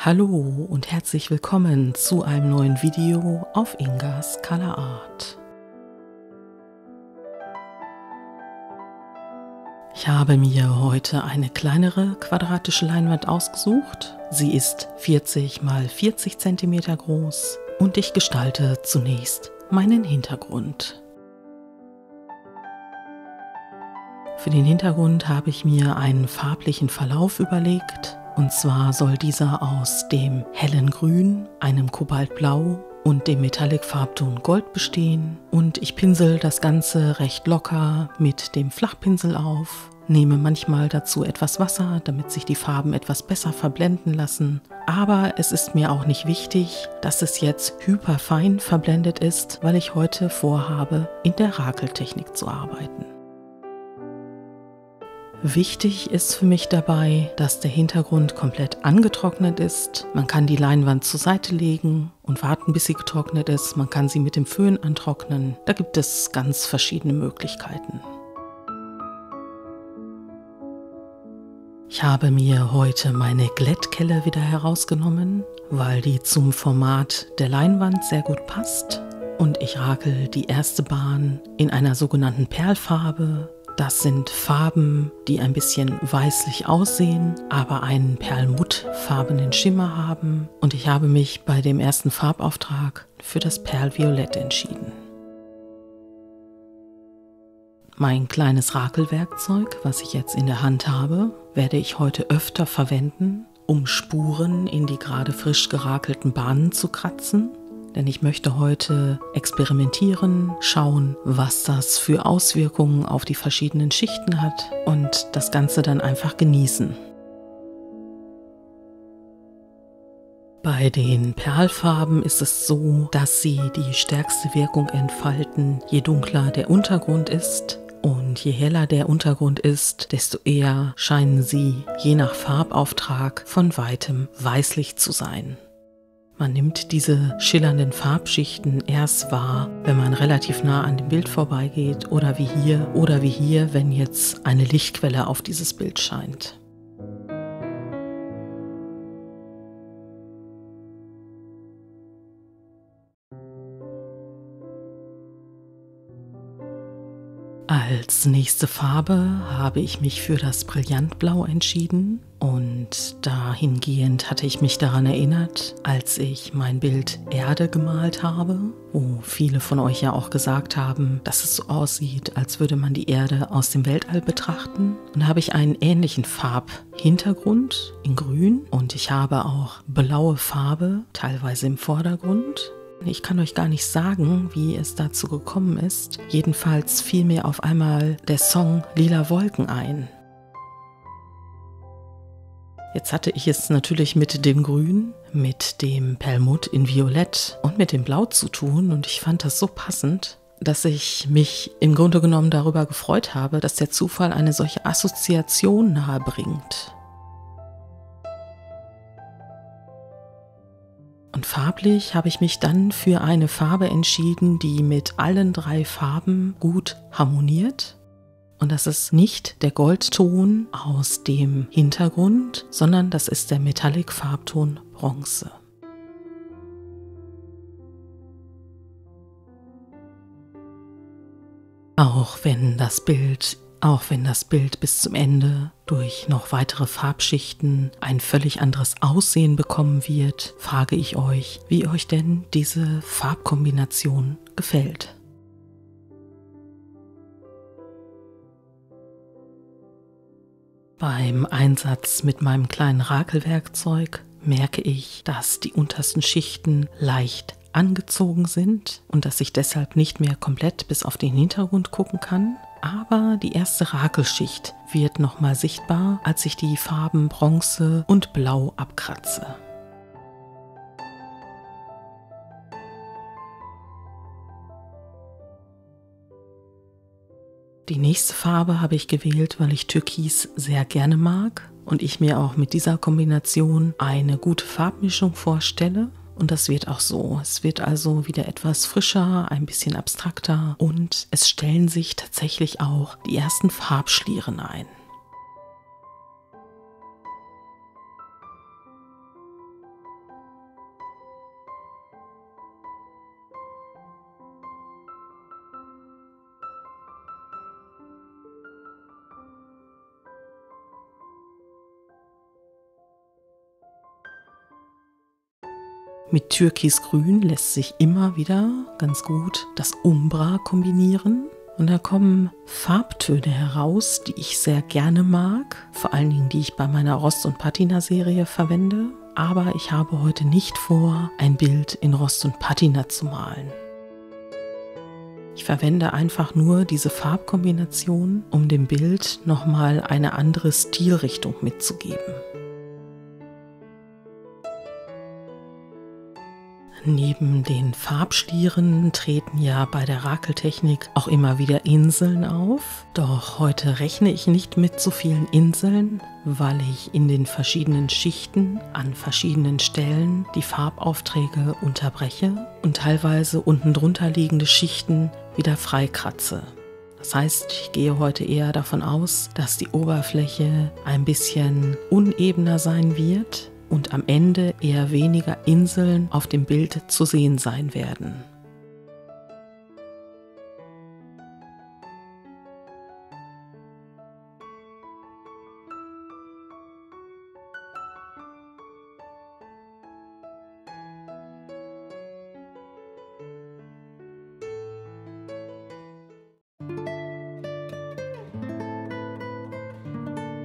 Hallo und herzlich willkommen zu einem neuen Video auf Ingas Color Art. Ich habe mir heute eine kleinere quadratische Leinwand ausgesucht. Sie ist 40 x 40 cm groß und ich gestalte zunächst meinen Hintergrund. Für den Hintergrund habe ich mir einen farblichen Verlauf überlegt. Und zwar soll dieser aus dem hellen Grün, einem Kobaltblau und dem Metallic-Farbton Gold bestehen. Und ich pinsel das Ganze recht locker mit dem Flachpinsel auf, nehme manchmal dazu etwas Wasser, damit sich die Farben etwas besser verblenden lassen. Aber es ist mir auch nicht wichtig, dass es jetzt hyperfein verblendet ist, weil ich heute vorhabe, in der Rakeltechnik zu arbeiten. Wichtig ist für mich dabei, dass der Hintergrund komplett angetrocknet ist. Man kann die Leinwand zur Seite legen und warten, bis sie getrocknet ist. Man kann sie mit dem Föhn antrocknen. Da gibt es ganz verschiedene Möglichkeiten. Ich habe mir heute meine Glättkelle wieder herausgenommen, weil die zum Format der Leinwand sehr gut passt. Und ich rakel die erste Bahn in einer sogenannten Perlfarbe. Das sind Farben, die ein bisschen weißlich aussehen, aber einen perlmuttfarbenen Schimmer haben. Und ich habe mich bei dem ersten Farbauftrag für das Perlviolett entschieden. Mein kleines Rakelwerkzeug, was ich jetzt in der Hand habe, werde ich heute öfter verwenden, um Spuren in die gerade frisch gerakelten Bahnen zu kratzen. Denn ich möchte heute experimentieren, schauen, was das für Auswirkungen auf die verschiedenen Schichten hat und das Ganze dann einfach genießen. Bei den Perlfarben ist es so, dass sie die stärkste Wirkung entfalten, je dunkler der Untergrund ist. Und je heller der Untergrund ist, desto eher scheinen sie, je nach Farbauftrag, von weitem weißlich zu sein. Man nimmt diese schillernden Farbschichten erst wahr, wenn man relativ nah an dem Bild vorbeigeht oder wie hier, wenn jetzt eine Lichtquelle auf dieses Bild scheint. Als nächste Farbe habe ich mich für das Brillantblau entschieden und dahingehend hatte ich mich daran erinnert, als ich mein Bild Erde gemalt habe, wo viele von euch ja auch gesagt haben, dass es so aussieht, als würde man die Erde aus dem Weltall betrachten. Und da habe ich einen ähnlichen Farbhintergrund in Grün und ich habe auch blaue Farbe, teilweise im Vordergrund. Ich kann euch gar nicht sagen, wie es dazu gekommen ist. Jedenfalls fiel mir auf einmal der Song Lila Wolken ein. Jetzt hatte ich es natürlich mit dem Grün, mit dem Perlmutt in Violett und mit dem Blau zu tun und ich fand das so passend, dass ich mich im Grunde genommen darüber gefreut habe, dass der Zufall eine solche Assoziation nahebringt. Und farblich habe ich mich dann für eine Farbe entschieden, die mit allen drei Farben gut harmoniert. Und das ist nicht der Goldton aus dem Hintergrund, sondern das ist der Metallic-Farbton Bronze. Auch wenn das Bild bis zum Ende durch noch weitere Farbschichten ein völlig anderes Aussehen bekommen wird, frage ich euch, wie euch denn diese Farbkombination gefällt. Beim Einsatz mit meinem kleinen Rakelwerkzeug merke ich, dass die untersten Schichten leicht angezogen sind und dass ich deshalb nicht mehr komplett bis auf den Hintergrund gucken kann. Aber die erste Rakelschicht wird nochmal sichtbar, als ich die Farben Bronze und Blau abkratze. Die nächste Farbe habe ich gewählt, weil ich Türkis sehr gerne mag und ich mir auch mit dieser Kombination eine gute Farbmischung vorstelle. Und das wird auch so. Es wird also wieder etwas frischer, ein bisschen abstrakter und es stellen sich tatsächlich auch die ersten Farbschlieren ein. Mit Türkisgrün lässt sich immer wieder ganz gut das Umbra kombinieren. Und da kommen Farbtöne heraus, die ich sehr gerne mag, vor allen Dingen die ich bei meiner Rost- und Patina-Serie verwende. Aber ich habe heute nicht vor, ein Bild in Rost und Patina zu malen. Ich verwende einfach nur diese Farbkombination, um dem Bild nochmal eine andere Stilrichtung mitzugeben. Neben den Farbstieren treten ja bei der Rakeltechnik auch immer wieder Inseln auf. Doch heute rechne ich nicht mit so vielen Inseln, weil ich in den verschiedenen Schichten an verschiedenen Stellen die Farbaufträge unterbreche und teilweise unten drunter liegende Schichten wieder freikratze. Das heißt, ich gehe heute eher davon aus, dass die Oberfläche ein bisschen unebener sein wird und am Ende eher weniger Inseln auf dem Bild zu sehen sein werden.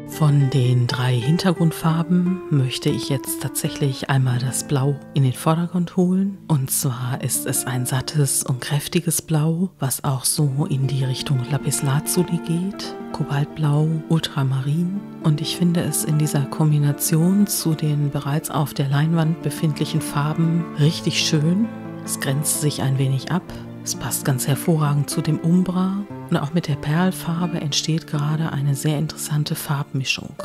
Von den 3 Hintergrundfarben möchte ich jetzt tatsächlich einmal das Blau in den Vordergrund holen. Und zwar ist es ein sattes und kräftiges Blau, was auch so in die Richtung Lapislazuli geht. Kobaltblau, Ultramarin. Und ich finde es in dieser Kombination zu den bereits auf der Leinwand befindlichen Farben richtig schön. Es grenzt sich ein wenig ab. Es passt ganz hervorragend zu dem Umbra und auch mit der Perlfarbe entsteht gerade eine sehr interessante Farbmischung.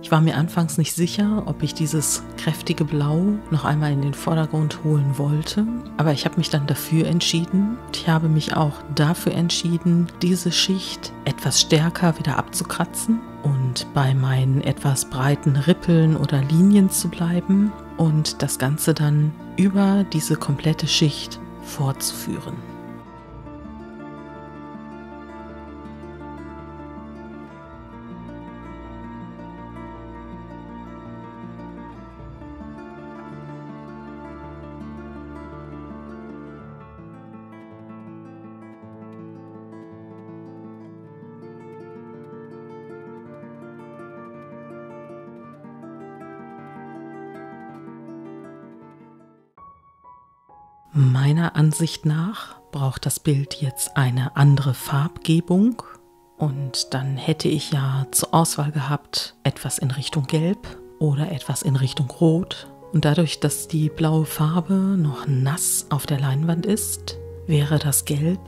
Ich war mir anfangs nicht sicher, ob ich dieses kräftige Blau noch einmal in den Vordergrund holen wollte, aber ich habe mich dann dafür entschieden. Ich habe mich auch dafür entschieden, diese Schicht etwas stärker wieder abzukratzen und bei meinen etwas breiten Rippeln oder Linien zu bleiben und das Ganze dann über diese komplette Schicht fortzuführen. Meiner Ansicht nach braucht das Bild jetzt eine andere Farbgebung und dann hätte ich ja zur Auswahl gehabt, etwas in Richtung Gelb oder etwas in Richtung Rot. Und dadurch, dass die blaue Farbe noch nass auf der Leinwand ist, wäre das Gelb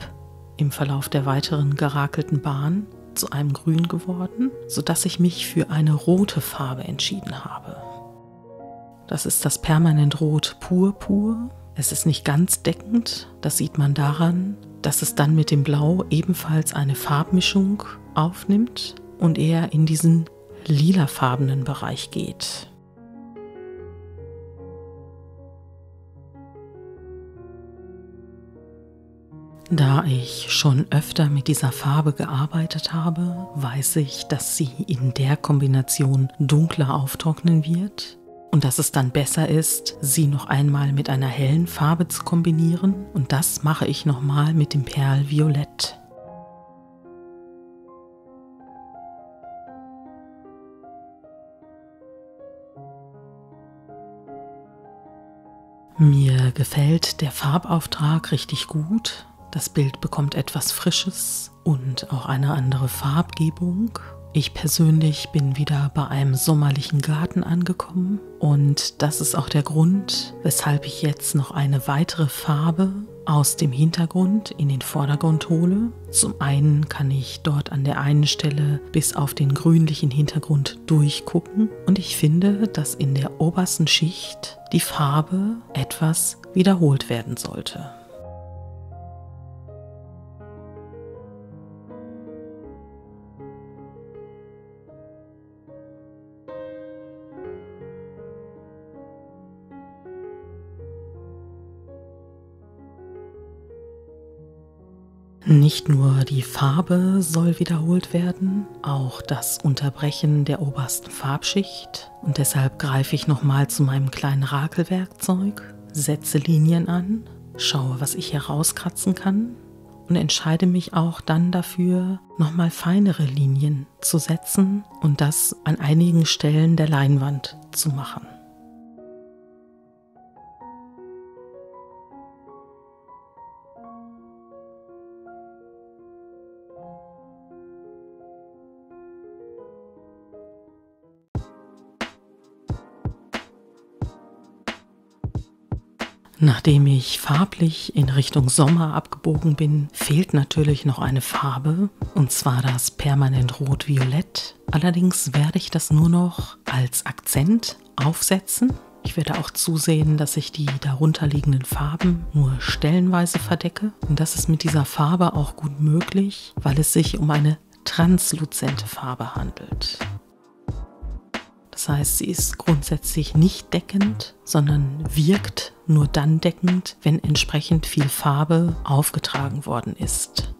im Verlauf der weiteren gerakelten Bahn zu einem Grün geworden, sodass ich mich für eine rote Farbe entschieden habe. Das ist das Permanent Rot Purpur. Es ist nicht ganz deckend, das sieht man daran, dass es dann mit dem Blau ebenfalls eine Farbmischung aufnimmt und eher in diesen lilafarbenen Bereich geht. Da ich schon öfter mit dieser Farbe gearbeitet habe, weiß ich, dass sie in der Kombination dunkler auftrocknen wird. Und dass es dann besser ist, sie noch einmal mit einer hellen Farbe zu kombinieren. Und das mache ich nochmal mit dem Perlviolett. Mir gefällt der Farbauftrag richtig gut. Das Bild bekommt etwas Frisches und auch eine andere Farbgebung. Ich persönlich bin wieder bei einem sommerlichen Garten angekommen und das ist auch der Grund, weshalb ich jetzt noch eine weitere Farbe aus dem Hintergrund in den Vordergrund hole. Zum einen kann ich dort an der einen Stelle bis auf den grünlichen Hintergrund durchgucken und ich finde, dass in der obersten Schicht die Farbe etwas wiederholt werden sollte. Nicht nur die Farbe soll wiederholt werden, auch das Unterbrechen der obersten Farbschicht. Und deshalb greife ich nochmal zu meinem kleinen Rakelwerkzeug, setze Linien an, schaue, was ich herauskratzen kann und entscheide mich auch dann dafür, nochmal feinere Linien zu setzen und das an einigen Stellen der Leinwand zu machen. Nachdem ich farblich in Richtung Sommer abgebogen bin, fehlt natürlich noch eine Farbe, und zwar das Permanent Rot-Violett. Allerdings werde ich das nur noch als Akzent aufsetzen. Ich werde auch zusehen, dass ich die darunterliegenden Farben nur stellenweise verdecke. Und das ist mit dieser Farbe auch gut möglich, weil es sich um eine transluzente Farbe handelt. Das heißt, sie ist grundsätzlich nicht deckend, sondern wirkt nur dann deckend, wenn entsprechend viel Farbe aufgetragen worden ist.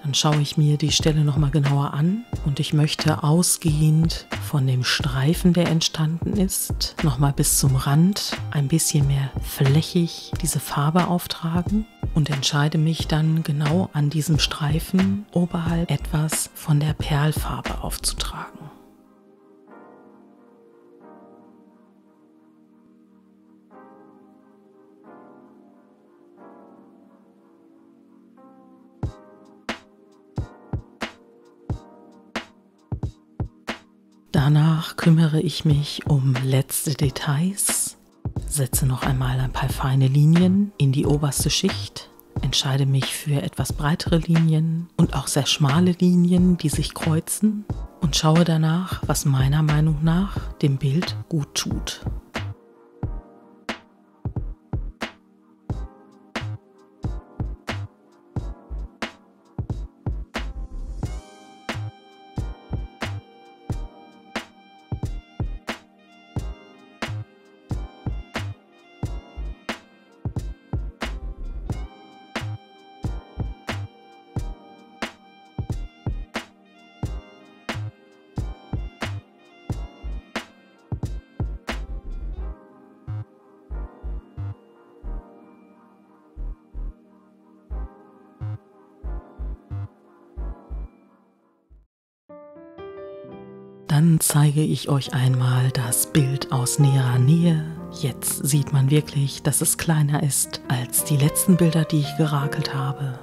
Dann schaue ich mir die Stelle nochmal genauer an und ich möchte ausgehend von dem Streifen, der entstanden ist, nochmal bis zum Rand ein bisschen mehr flächig diese Farbe auftragen. Und entscheide mich dann genau an diesem Streifen oberhalb etwas von der Perlfarbe aufzutragen. Danach kümmere ich mich um letzte Details. Setze noch einmal ein paar feine Linien in die oberste Schicht, entscheide mich für etwas breitere Linien und auch sehr schmale Linien, die sich kreuzen, und schaue danach, was meiner Meinung nach dem Bild gut tut. Dann zeige ich euch einmal das Bild aus näherer Nähe. Jetzt sieht man wirklich, dass es kleiner ist als die letzten Bilder, die ich gerakelt habe.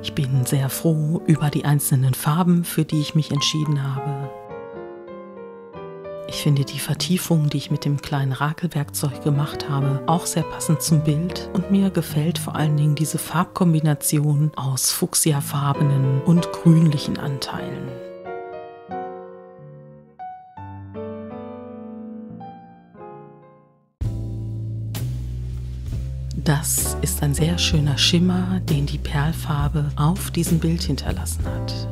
Ich bin sehr froh über die einzelnen Farben, für die ich mich entschieden habe. Ich finde die Vertiefung, die ich mit dem kleinen Rakelwerkzeug gemacht habe, auch sehr passend zum Bild, und mir gefällt vor allen Dingen diese Farbkombination aus fuchsiafarbenen und grünlichen Anteilen. Das ist ein sehr schöner Schimmer, den die Perlfarbe auf diesem Bild hinterlassen hat.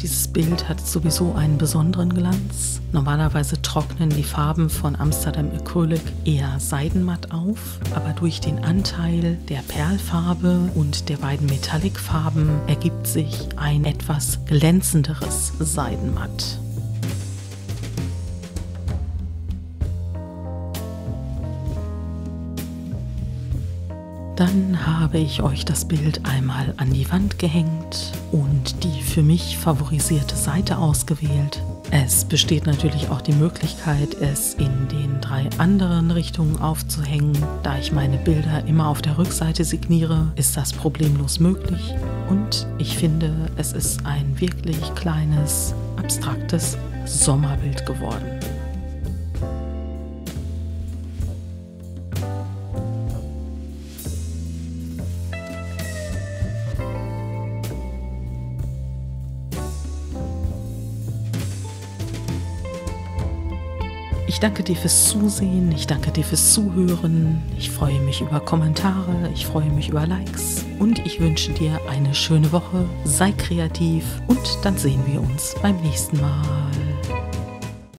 Dieses Bild hat sowieso einen besonderen Glanz. Normalerweise trocknen die Farben von Amsterdam Acrylic eher seidenmatt auf, aber durch den Anteil der Perlfarbe und der beiden Metallic-Farben ergibt sich ein etwas glänzenderes Seidenmatt. Dann habe ich euch das Bild einmal an die Wand gehängt und die für mich favorisierte Seite ausgewählt. Es besteht natürlich auch die Möglichkeit, es in den 3 anderen Richtungen aufzuhängen. Da ich meine Bilder immer auf der Rückseite signiere, ist das problemlos möglich. Und ich finde, es ist ein wirklich kleines, abstraktes Sommerbild geworden. Ich danke dir fürs Zusehen, ich danke dir fürs Zuhören, ich freue mich über Kommentare, ich freue mich über Likes und ich wünsche dir eine schöne Woche, sei kreativ und dann sehen wir uns beim nächsten Mal.